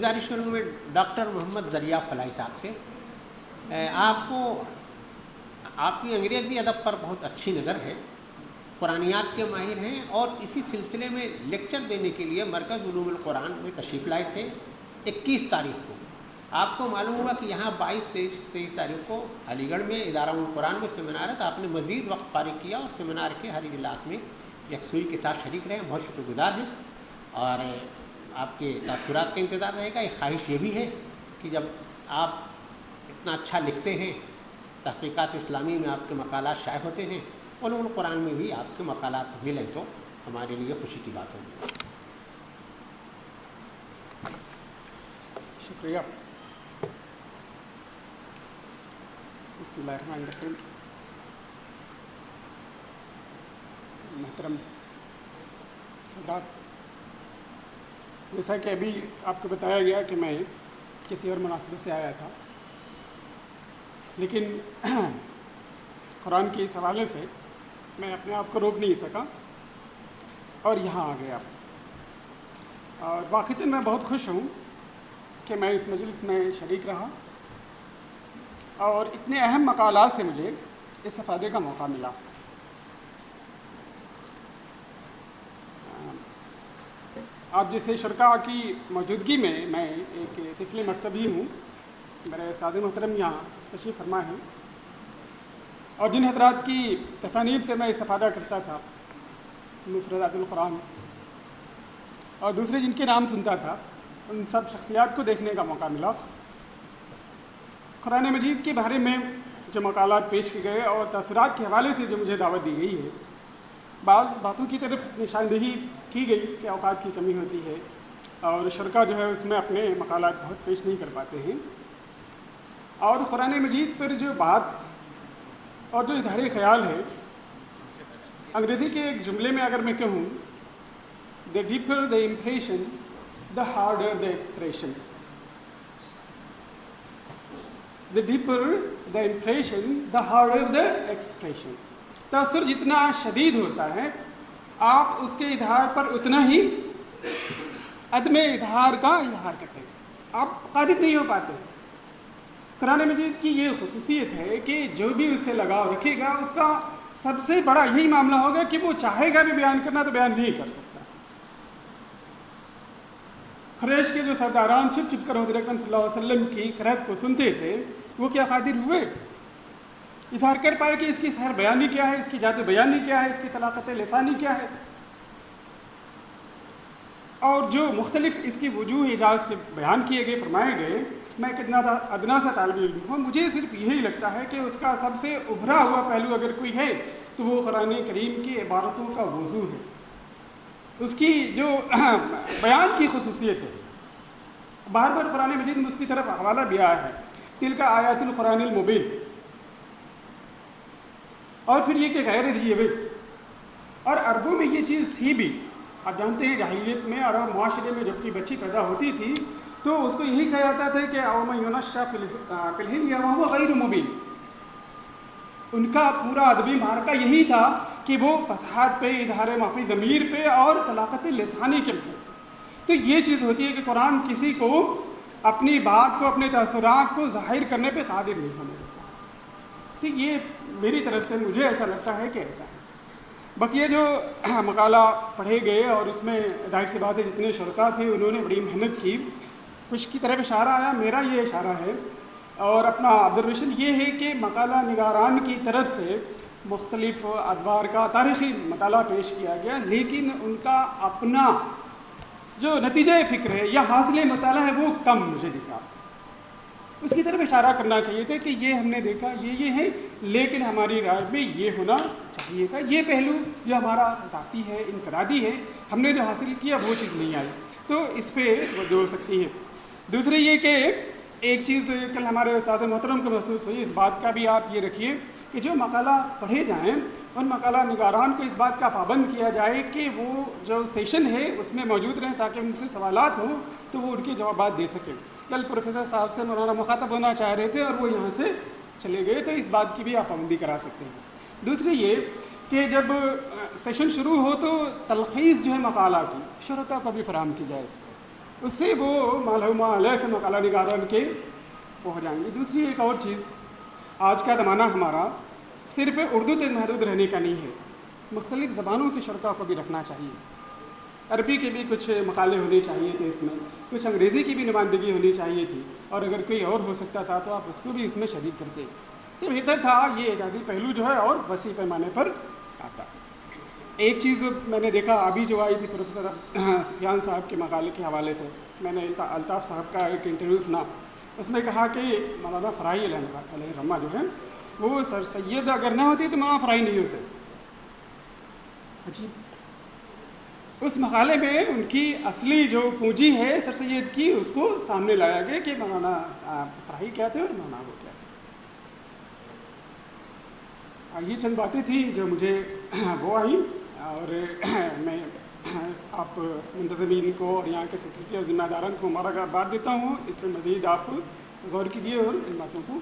गुजारिश करूँगा मैं डॉक्टर मोहम्मद ज़रिया फलाई साहब से, आपको आपकी अंग्रेज़ी अदब पर बहुत अच्छी नज़र है, कुरानियात के माहिर हैं और इसी सिलसिले में लेक्चर देने के लिए मरकज़ उलूमुल कुरान में तशरीफ़ लाए थे 21 तारीख़ को। आपको मालूम हुआ कि यहाँ 22-23 तारीख़ को अलीगढ़ में इदारा उल कुरान में सेमिनार है, तो आपने मज़ीद वक्त फ़ारिग किया और सेमिनार के हर इजलास में यकसुई के साथ शरीक रहे हैं। बहुत शुक्रगुज़ार हैं और आपके तासुरात का इंतज़ार रहेगा। एक ख्वाहिश ये भी है कि जब आप इतना अच्छा लिखते हैं, तहक़ीक़ात इस्लामी में आपके मक़ालात शाये होते हैं, उलूमुल कुरान में भी आपके मक़ालात मिलें तो हमारे लिए खुशी की बात होगी। शुक्रिया। बिस्मिल्लाहिर्रहमानिर्रहीम। मोहतरम हज़रात, जैसा कि अभी आपको बताया गया कि मैं किसी और मुनासिबत से आया था, लेकिन कुरान के इस हवाले से मैं अपने आप को रोक नहीं सका और यहाँ आ गया। और वाक़ईतन मैं बहुत खुश हूँ कि मैं इस मजलिस में शरीक रहा और इतने अहम मक़ालात से मुझे इस्तिफ़ादे का मौका मिला। आप जैसे शुरका की मौजूदगी में मैं एक तिफ़्ल मकतबी हूँ, मेरे उस्ताद मोहतरम यहाँ तशरीफ़ फरमा हैं, और जिन हज़रात की तसानीफ़ से मैं इस्तिफ़ादा करता था, मुफ़रदातुल कुरान और दूसरे जिनके नाम सुनता था, उन सब शख्सियात को देखने का मौका मिला। कुरान मजीद के बारे में जो मक़ालात पेश किए गए और तासुरात के हवाले से जो मुझे दावत दी गई है, बाज़ बातों की तरफ निशानदेही की गई कि औकात की कमी होती है और शुरका जो है उसमें अपने मक़ालात बहुत पेश नहीं कर पाते हैं। और कुरान मजीद पर जो बात और जो इज़हार ख़याल है, अंग्रेज़ी के एक जुमले में अगर मैं कहूँ, the deeper the impression the harder the expression. The deeper the impression the harder the expression. तासुर जितना शदीद होता है, आप उसके इजहार पर उतना ही अदम इजहार का इजहार करते हैं, आप कादिर नहीं हो पाते। कुरान मजीद की ये खुसूसियत है कि जो भी उससे लगाव रखेगा उसका सबसे बड़ा यही मामला होगा कि वो चाहेगा भी बयान करना तो बयान नहीं कर सकता। कुरैश के जो सरदारान छिप छिप कर हुज़ूर अकरम सल्लल्लाहु अलैहि वसल्लम की क़िराअत को सुनते थे, वो क्या कादिर हुए इजहार कर पाए कि इसकी सहर बयानी क्या है, इसकी जादू बयानी क्या है, इसकी तलाक़त लिसानी क्या है, और जो मुख्तलिफ इसकी वजूह इजाज़ के बयान किए गए, फरमाए गए। मैं कितना अदना सा तालिब इल्म हूँ, मुझे सिर्फ यही लगता है कि उसका सबसे उभरा हुआ पहलू अगर कोई है तो वो कुरान करीम की इबारतों का वज़ू है, उसकी जो बयान की खुसूसियत है। बार बार कुरान मजीद में उसकी तरफ हवाला भी आया है, तिलका आयातुल कुरानिल मुबीन, और फिर ये कि गैर दिए। और अरबों में ये चीज़ थी भी, आप जानते हैं जाहिलियत में अरब मुआशरे में जब कोई बच्ची पैदा होती थी तो उसको यही कहा जाता था कि अवमा युनश्शा फिल हिल्य व हुवा गैर मुबीन। उनका पूरा अदबी मार्का यही था कि वो फसाद पे, इजहार माफ़ी ज़मीर पे और तलाक़त लिसानी के माहिर थे। तो ये चीज़ होती है कि कुरान किसी को अपनी बात को, अपने तअस्सुरात को ज़ाहिर करने पे कादिर नहीं होने देता। तो ये मेरी तरफ से मुझे ऐसा लगता है कि ऐसा है। बाकी जो मकाला पढ़े गए और उसमें जाहिर सी बात है जितने शुरका थे उन्होंने बड़ी मेहनत की, कुछ की तरफ इशारा आया, मेरा ये इशारा है और अपना ऑब्जर्वेशन ये है कि मकाला निगारान की तरफ से मुख्तलिफ़ अदवार का तारीख़ी मताला पेश किया गया, लेकिन उनका अपना जो नतीजा फ़िक्र है या हासिल मताला है वो कम मुझे दिखा। उसकी तरफ इशारा करना चाहिए था कि ये हमने देखा, ये है, लेकिन हमारी राय में ये होना चाहिए था, ये पहलू जो हमारा ज़ाती है, इनफरादी है, हमने जो हासिल किया वो चीज़ नहीं आई, तो इस पर वो जोड़ सकती है। दूसरी ये कि एक चीज़ कल हमारे उस्ताद मोहतरम को महसूस हुई, इस बात का भी आप ये रखिए कि जो मकाला पढ़े जाएँ उन मकाला निगारान को इस बात का पाबंद किया जाए कि वो जो सेशन है उसमें मौजूद रहें ताकि उनसे सवालात हों तो वो उनके जवाबात दे सकें। कल प्रोफेसर साहब से मौलाना मुखातब होना चाह रहे थे और वो यहाँ से चले गए, तो इस बात की भी आप पाबंदी करा सकते हैं। दूसरी ये कि जब सेशन शुरू हो तो तलख़ीस जो है मकाला की शुरका को भी फराहम की जाए। اس سے وہ معلومہ علیہ سے مقالہ نگاران کے وہ ہو جائیں گے۔ دوسری ایک اور چیز، آج کا زمانہ ہمارا صرف اردو تک محدود رہنے کا نہیں ہے، مختلف زبانوں کے شرکاء کو بھی رکھنا چاہیے۔ عربی کے بھی کچھ مقالے ہونے چاہیے تھے اس میں، کچھ انگریزی کی بھی نمائندگی ہونی چاہیے تھی، اور اگر کوئی اور ہو سکتا تھا تو آپ اس کو بھی اس میں شریک کرتے تو بہتر تھا۔ یہ اعجازی پہلو جو ہے اور وسیع پیمانے پر آتا۔ ایک چیز میں نے دیکھا ابھی جو آئی تھی پروفیسر سفیان صاحب کے مقالے کے حوالے سے، میں نے الطاف صاحب کا ایک انٹرویو سنا، اس میں کہا کہ مولانا فرائی علیہ رحمہ جو ہے وہ سر سید اگر نہ ہوتی تو مولانا فرائی نہیں ہوتے۔ عجیب، اس مقالے میں ان کی اصلی جو پونجی ہے سر سید کی اس کو سامنے لایا گیا کہ مولانا فرائی کیا تھے اور مولانا وہ کیا تھے۔ یہ چند باتیں تھیں جو مجھے وہ آئیں، اور میں آپ منتظمین کو اور یہاں کے سیکرٹری اور ذمہ داران کو مبارکباد دیتا ہوں۔ اس پہ مزید آپ غور کیجیے اور ان باتوں کو